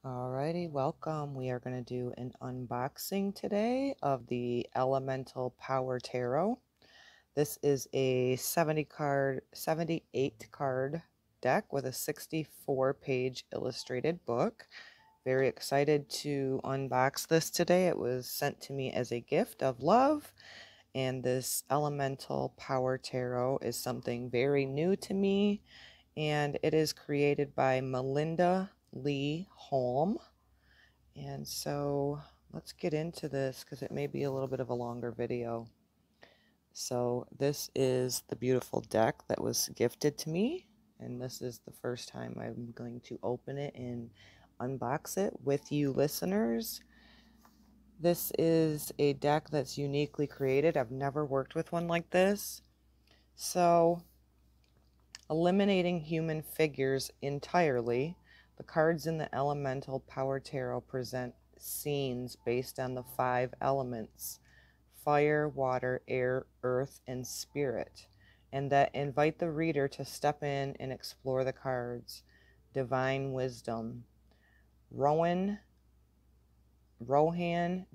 Alrighty, welcome. We are going to do an unboxing today of the Elemental Power Tarot. This is a 78 card deck with a 64-page illustrated book. Very excited to unbox this today. It was sent to me as a gift of love, and this Elemental Power Tarot is something very new to me, and it is created by Melinda Lee Holm. And so let's get into this because it may be a little bit of a longer video. So this is the beautiful deck that was gifted to me, and this is the first time I'm going to open it and unbox it with you listeners. This is a deck that's uniquely created. I've never worked with one like this. So, eliminating human figures entirely, the cards in the Elemental Power Tarot present scenes based on the 5 elements: fire, water, air, earth, and spirit, and that invite the reader to step in and explore the cards. Divine wisdom. Rohan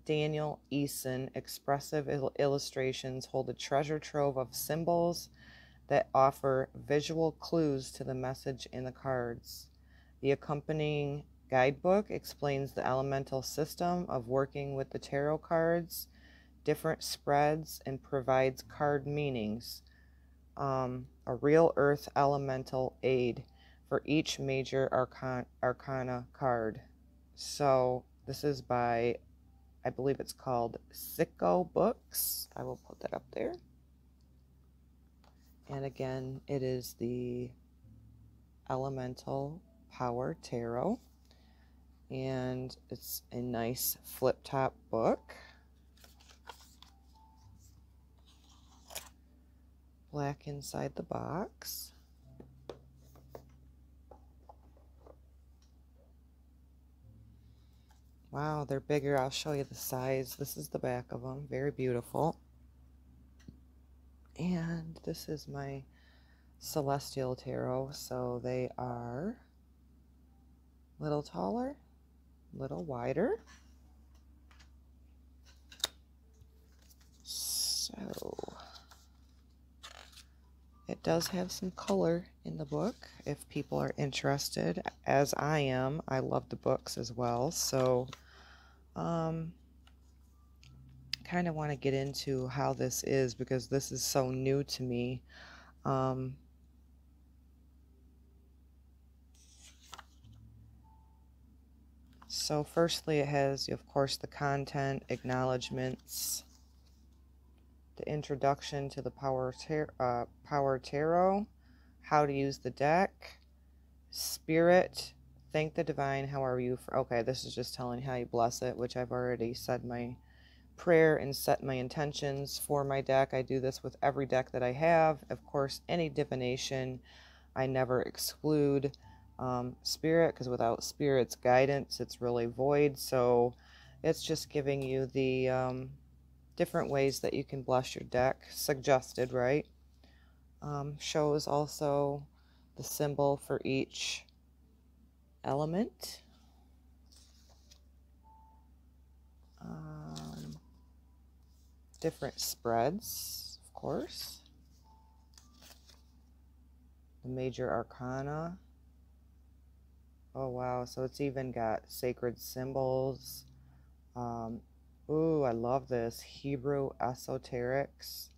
Daniel Eason expressive illustrations hold a treasure trove of symbols that offer visual clues to the message in the cards. The accompanying guidebook explains the elemental system of working with the tarot cards, different spreads, and provides card meanings. A real earth elemental aid for each major arcana card. So this is by, I believe it's called Sicko Books. I will put that up there. And again, it is the Elemental Power Tarot, and it's a nice flip top book. Black inside the box. Wow, they're bigger. I'll show you the size. This is the back of them. Very beautiful. And this is my Celestial Tarot. So they are a little taller, a little wider. So it does have some color in the book if people are interested, as I am. I love the books as well. So kind of want to get into how this is because this is so new to me. So firstly, it has, of course, the content, acknowledgments, the introduction to the Power Tarot, how to use the deck, spirit, thank the divine, how are you for, okay, this is just telling how you bless it, which I've already said my prayer and set my intentions for my deck. I do this with every deck that I have. Of course, any divination, I never exclude spirit, because without spirit's guidance, it's really void. So it's just giving you the different ways that you can bless your deck, suggested, right? Shows also the symbol for each element. Different spreads, of course. The major arcana. Oh wow, so it's even got sacred symbols. Ooh, I love this. Hebrew esoterics,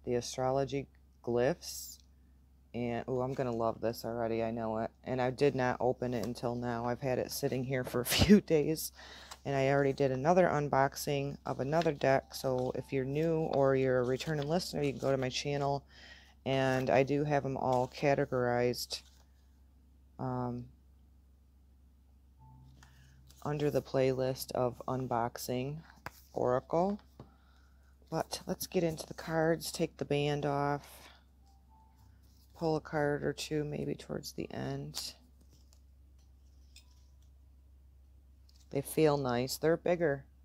the astrology glyphs, and ooh, I'm gonna love this already. I know it. And I did not open it until now. I've had it sitting here for a few days, and I already did another unboxing of another deck. So if you're new or you're a returning listener, you can go to my channel, and I do have them all categorized under the playlist of unboxing Oracle. But let's get into the cards, take the band off, pull a card or two maybe towards the end. They feel nice. They're a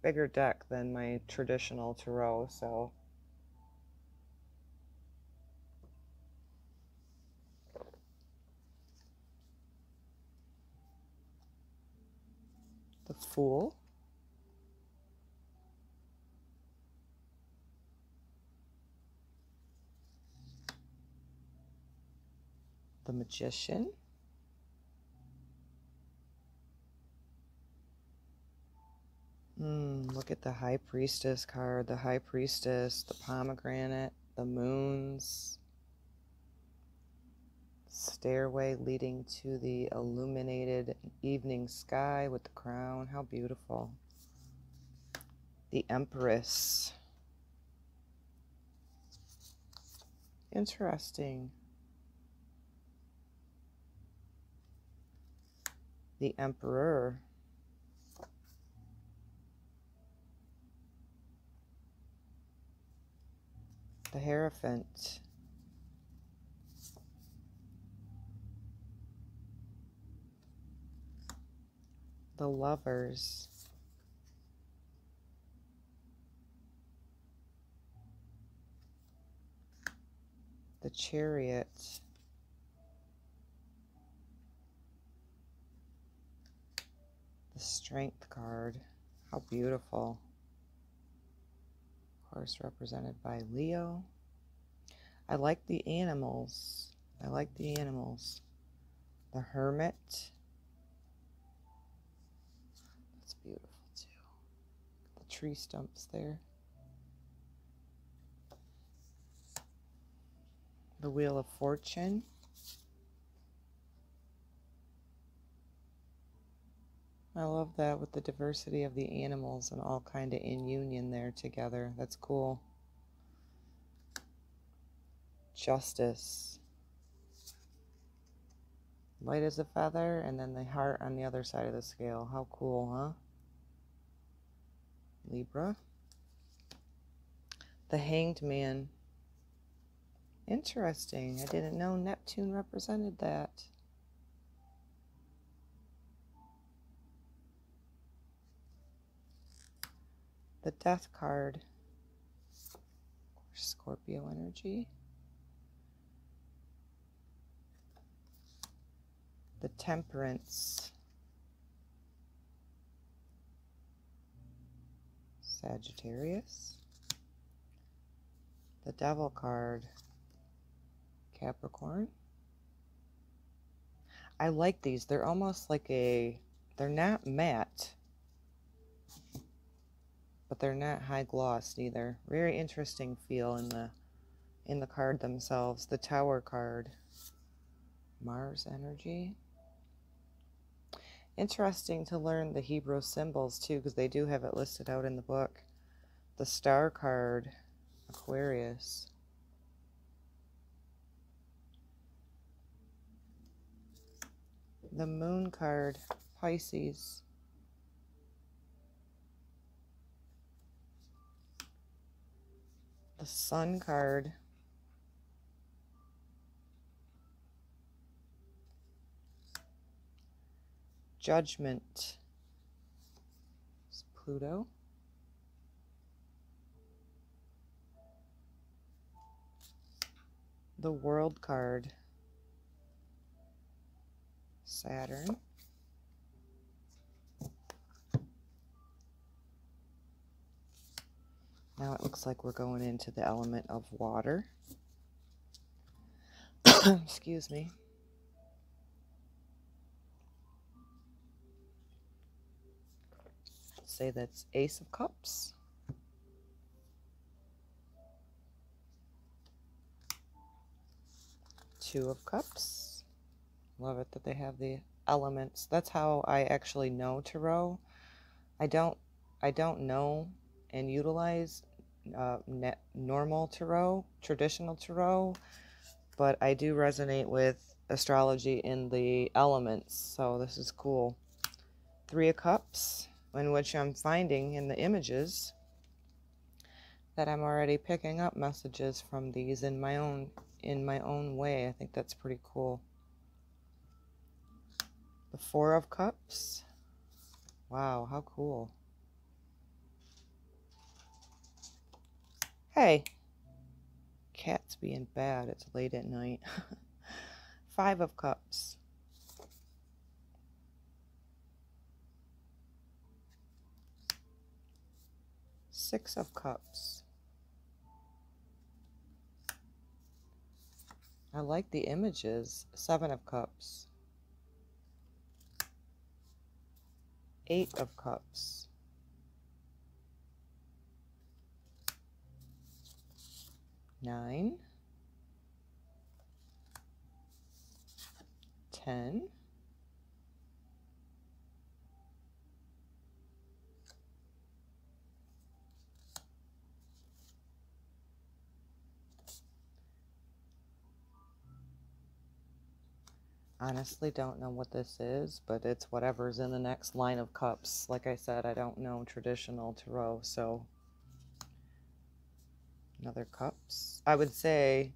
bigger deck than my traditional tarot, so The Fool. The Magician. Look at the High Priestess card. The High Priestess, the pomegranate, the moons. Stairway leading to the illuminated evening sky with the crown. How beautiful. The Empress. Interesting. The Emperor. The Hierophant. The Lovers. The Chariot. The Strength card. How beautiful. Of course, represented by Leo. I like the animals. I like the animals. The Hermit. That's beautiful too. The tree stumps there. The Wheel of Fortune. I love that with the diversity of the animals and all kind of in union there together. That's cool. Justice. Light as a feather, and then the heart on the other side of the scale. How cool, huh? Libra. The Hanged Man. Interesting. I didn't know Neptune represented that. The Death card. Scorpio energy. The Temperance. Sagittarius. The Devil card. Capricorn. I like these. They're almost like they're not matte, but they're not high gloss either. Very interesting feel in the card themselves. The Tower card. Mars energy. Interesting to learn the Hebrew symbols too, because they do have it listed out in the book. The Star card. Aquarius. The Moon card. Pisces. The Sun card. Judgment. It's Pluto. The World card. Saturn. Now it looks like we're going into the element of water. Excuse me. Say that's Ace of Cups. Two of Cups. Love it that they have the elements. That's how I actually know tarot. I don't know and utilize normal tarot, traditional tarot, but I do resonate with astrology in the elements, so this is cool. Three of Cups, in which I'm finding in the images that I'm already picking up messages from these in my own way. I think that's pretty cool. The Four of Cups. Wow, how cool. Hey, cat's being bad. It's late at night. Five of Cups. Six of Cups. I like the images. Seven of Cups. Eight of Cups. Nine. 10. Honestly, don't know what this is, but it's whatever's in the next line of cups. Like I said, I don't know traditional tarot, so another cups. I would say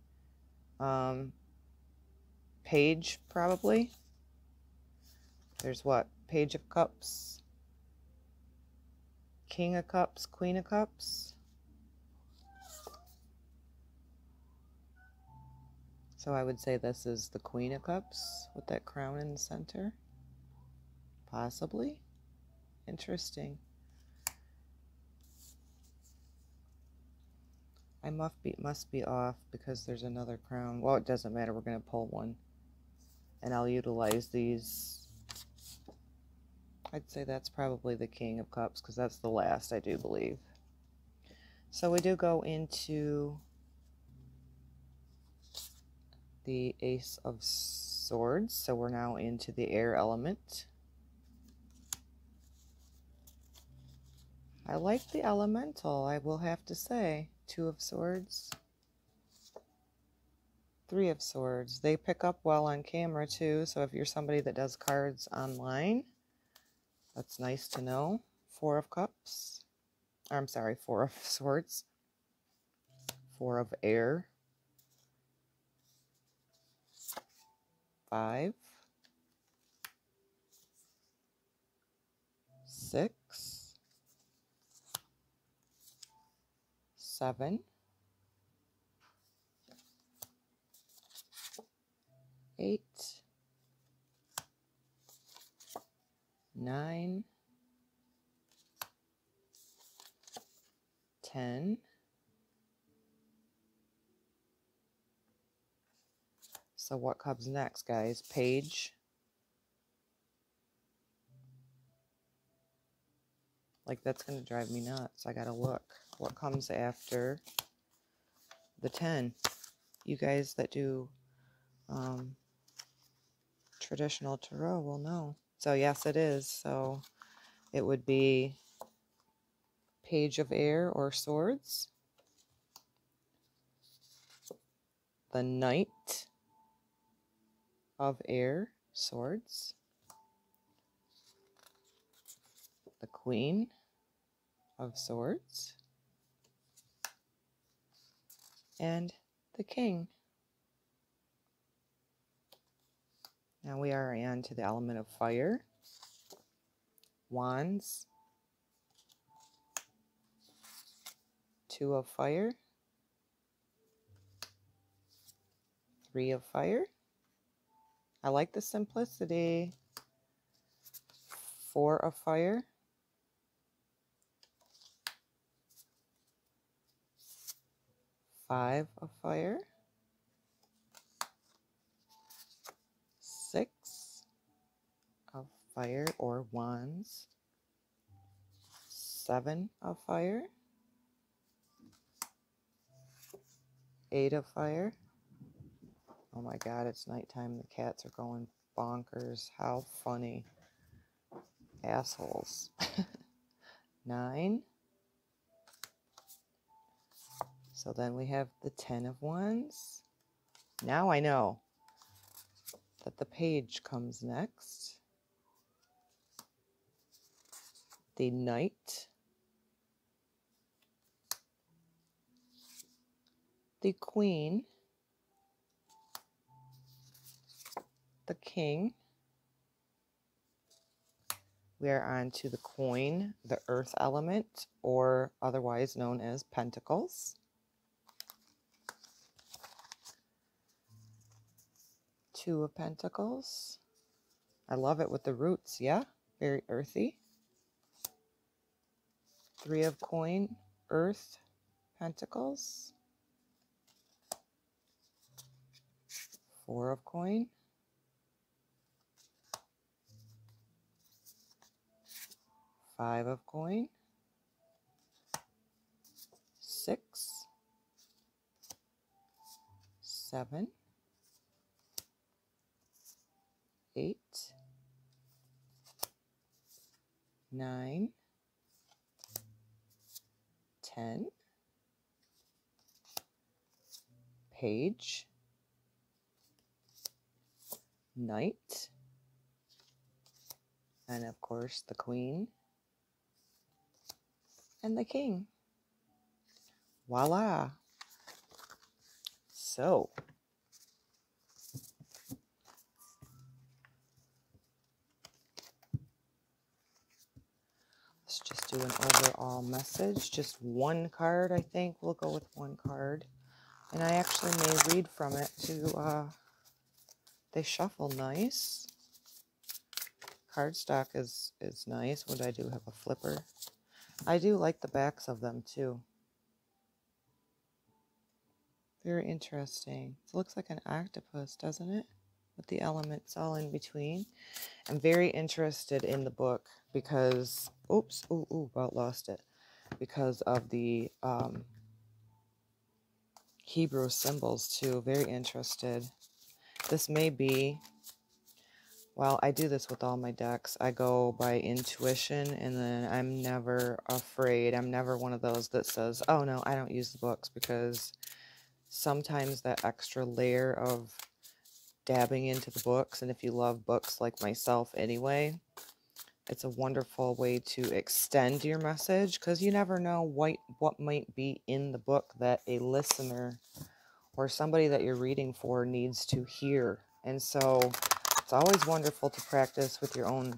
page, probably. There's what? Page of Cups, King of Cups, Queen of Cups. So I would say this is the Queen of Cups with that crown in the center. Possibly. Interesting. I must be off because there's another crown. Well, it doesn't matter. We're going to pull one. And I'll utilize these. I'd say that's probably the King of Cups because that's the last, I do believe. So we do go into the Ace of Swords. So we're now into the air element. I like the elemental, I will have to say. Two of Swords. Three of Swords. They pick up well on camera too, so if you're somebody that does cards online, that's nice to know. Four of Cups. I'm sorry, Four of Swords. Four of Air. 5. 6. 7. 8. 9. 10. So what comes next, guys? Page. Like, that's going to drive me nuts. I got to look. What comes after the 10? You guys that do traditional tarot will know. So, yes, it is. So, it would be Page of Air or Swords. The Knight of Air, Swords. The Queen of Swords. And the King. Now we are on to the element of fire. Wands. Two of Fire. Three of Fire. I like the simplicity. Four of Fire. 5 of Fire. 6 of Fire or Wands. 7 of Fire. 8 of Fire. Oh my God, it's nighttime. The cats are going bonkers. How funny. Assholes. 9. So then we have the 10 of Wands. Now I know that the Page comes next. The Knight. The Queen. The King. We are on to the Coin, the Earth element, or otherwise known as Pentacles. 2 of Pentacles. I love it with the roots, yeah? Very earthy. 3 of Coin. Earth Pentacles, 4 of coin, 5 of coin, 6, 7, 8, 9, 10, Page, Knight, and of course the Queen and the King. Voila! So, let's just do an overall message. Just one card, I think. We'll go with one card. And I actually may read from it to, they shuffle nice. Cardstock is nice. What I do have a flipper. I do like the backs of them too. Very interesting. It looks like an octopus, doesn't it? With the elements all in between. I'm very interested in the book because, oops, about lost it. Because of the Hebrew symbols too. Very interested. This may be, well, I do this with all my decks. I go by intuition, and then I'm never afraid. I'm never one of those that says, oh no, I don't use the books, because sometimes that extra layer of dabbing into the books, and if you love books like myself anyway, it's a wonderful way to extend your message, because you never know what might be in the book that a listener or somebody that you're reading for needs to hear. And so it's always wonderful to practice with your own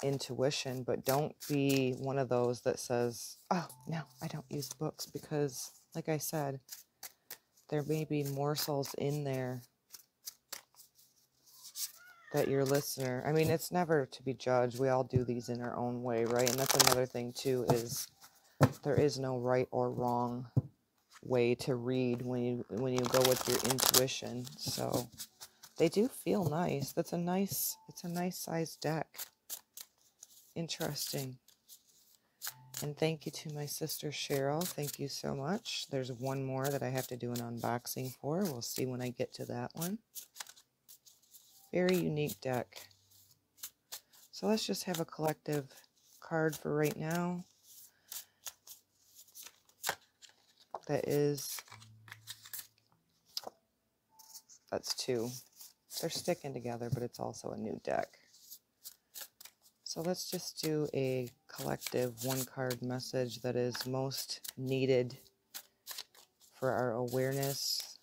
intuition, but don't be one of those that says, oh no, I don't use books, because like I said, there may be morsels in there that your listener, I mean, it's never to be judged. We all do these in our own way, right? And that's another thing too, is there is no right or wrong way to read when you go with your intuition. So they do feel nice. It's a nice sized deck. Interesting. And thank you to my sister Cheryl. Thank you so much. There's one more that I have to do an unboxing for. We'll see when I get to that one. Very unique deck. So let's just have a collective card for right now. That's 2. They're sticking together, but it's also a new deck. So let's just do a collective one card message that is most needed for our awareness.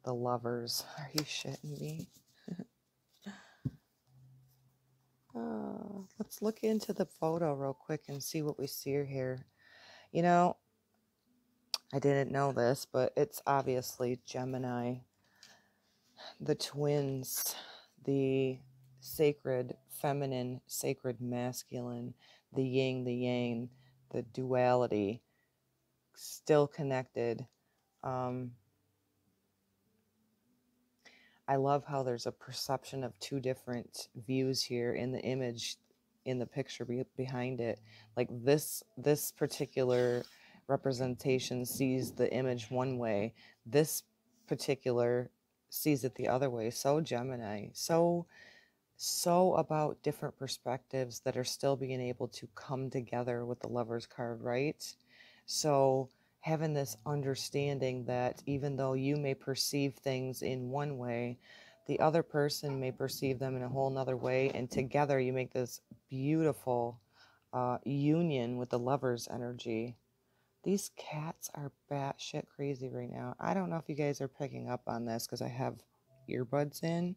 The Lovers. Are you shitting me? Let's look into the photo real quick and see what we see here. You know, I didn't know this, but it's obviously Gemini. The twins, the sacred feminine, sacred masculine, the yin, the yang, the duality, still connected. I love how there's a perception of 2 different views here in the image, in the picture behind it. Like this particular representation sees the image one way. This particular sees it the other way. So Gemini. So about different perspectives that are still being able to come together with the Lover's card, right? So having this understanding that even though you may perceive things in one way, the other person may perceive them in a whole nother way, and together you make this beautiful union with the Lover's energy. These cats are batshit crazy right now. I don't know if you guys are picking up on this because I have earbuds in.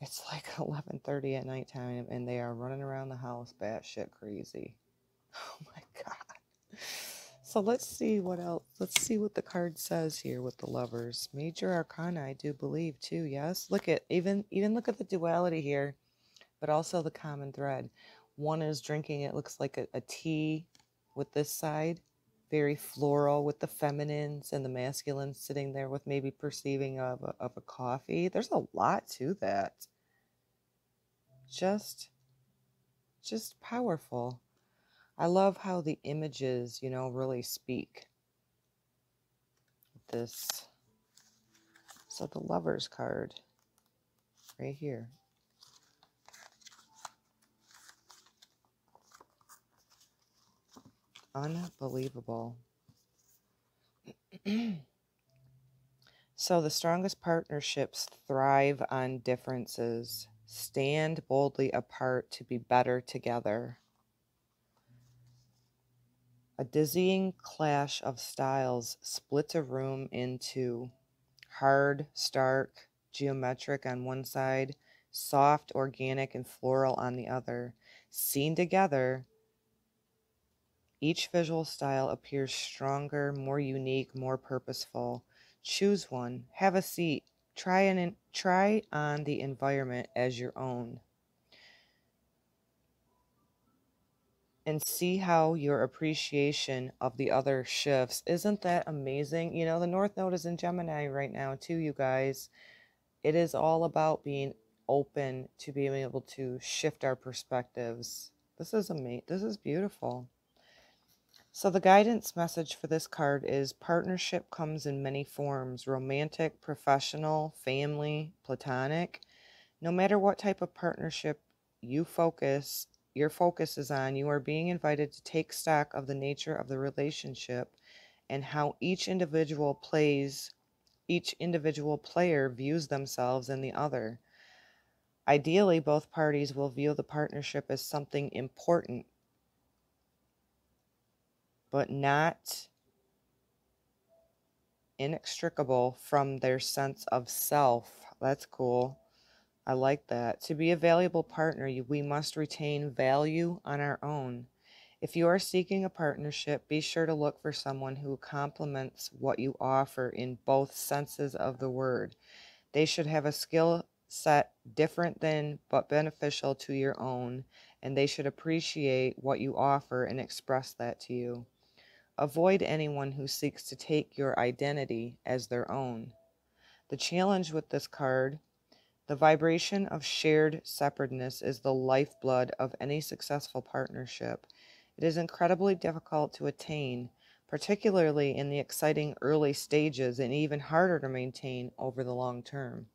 It's like 11:30 at nighttime, and they are running around the house batshit crazy. Oh my God. So let's see what else. Let's see what the card says here with the Lovers. Major Arcana, I do believe too. Yes. Look at even look at the duality here, but also the common thread. One is drinking, it looks like a tea with this side, very floral with the feminines and the masculines sitting there with maybe perceiving of a coffee. There's a lot to that. Just powerful. I love how the images, you know, really speak. This. So the Lover's card right here. Unbelievable. So the strongest partnerships thrive on differences. Stand boldly apart to be better together. A dizzying clash of styles splits a room in two. Hard, stark, geometric on one side, soft, organic, and floral on the other. Seen together, each visual style appears stronger, more unique, more purposeful. Choose one, have a seat, try on the environment as your own, and see how your appreciation of the other shifts. Isn't that amazing? You know, the North Node is in Gemini right now too, you guys. It is all about being open to being able to shift our perspectives. This is amazing. This is beautiful. So the guidance message for this card is partnership comes in many forms: romantic, professional, family, platonic. No matter what type of partnership your focus is on, you are being invited to take stock of the nature of the relationship and how each individual player views themselves and the other. Ideally, both parties will view the partnership as something important, but not inextricable from their sense of self. That's cool. I like that. To be a valuable partner, we must retain value on our own. If you are seeking a partnership, be sure to look for someone who complements what you offer in both senses of the word. They should have a skill set different than but beneficial to your own, and they should appreciate what you offer and express that to you. Avoid anyone who seeks to take your identity as their own. The challenge with this card: the vibration of shared separateness is the lifeblood of any successful partnership. It is incredibly difficult to attain, particularly in the exciting early stages, and even harder to maintain over the long term.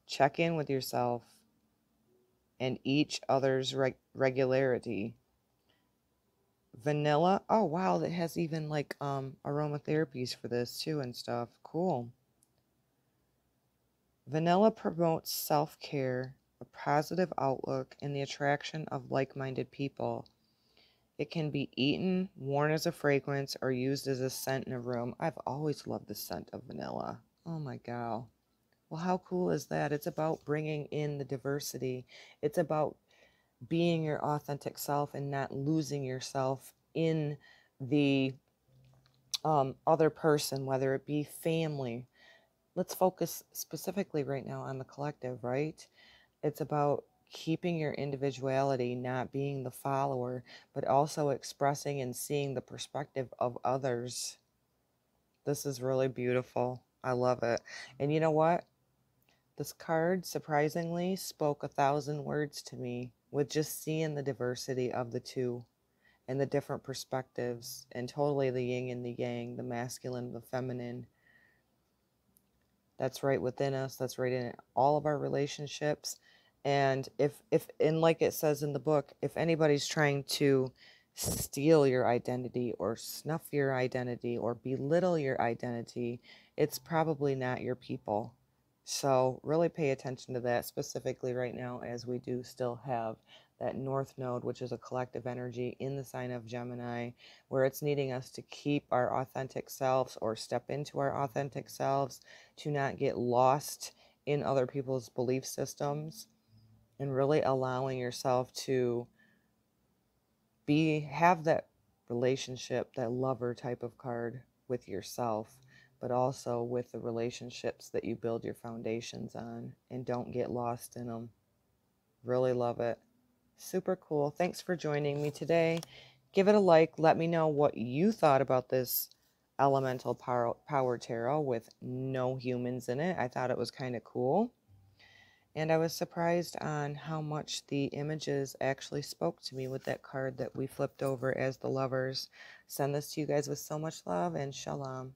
Check in with yourself and each other's regularity. Vanilla. Oh wow, that has even like aromatherapies for this too and stuff. Cool. Vanilla promotes self-care, a positive outlook, and the attraction of like-minded people. It can be eaten, worn as a fragrance, or used as a scent in a room. I've always loved the scent of vanilla. Oh my god. Well, how cool is that? It's about bringing in the diversity. It's about being your authentic self and not losing yourself in the other person, whether it be family. Let's focus specifically right now on the collective, right? It's about keeping your individuality, not being the follower, but also expressing and seeing the perspective of others. This is really beautiful. I love it. And you know what? This card surprisingly spoke 1,000 words to me with just seeing the diversity of the two and the different perspectives, and totally the yin and the yang, the masculine, the feminine. That's right within us. That's right in all of our relationships. And if and like it says in the book, if anybody's trying to steal your identity or snuff your identity or belittle your identity, it's probably not your people. So really pay attention to that specifically right now, as we do still have that North Node, which is a collective energy in the sign of Gemini, where it's needing us to keep our authentic selves or step into our authentic selves, to not get lost in other people's belief systems, and really allowing yourself to have that relationship, that lover type of card with yourself, but also with the relationships that you build your foundations on, and don't get lost in them. Really love it. Super cool. Thanks for joining me today. Give it a like. Let me know what you thought about this elemental power tarot with no humans in it. I thought it was kind of cool. And I was surprised on how much the images actually spoke to me with that card that we flipped over as the lovers. Send this to you guys with so much love, and shalom.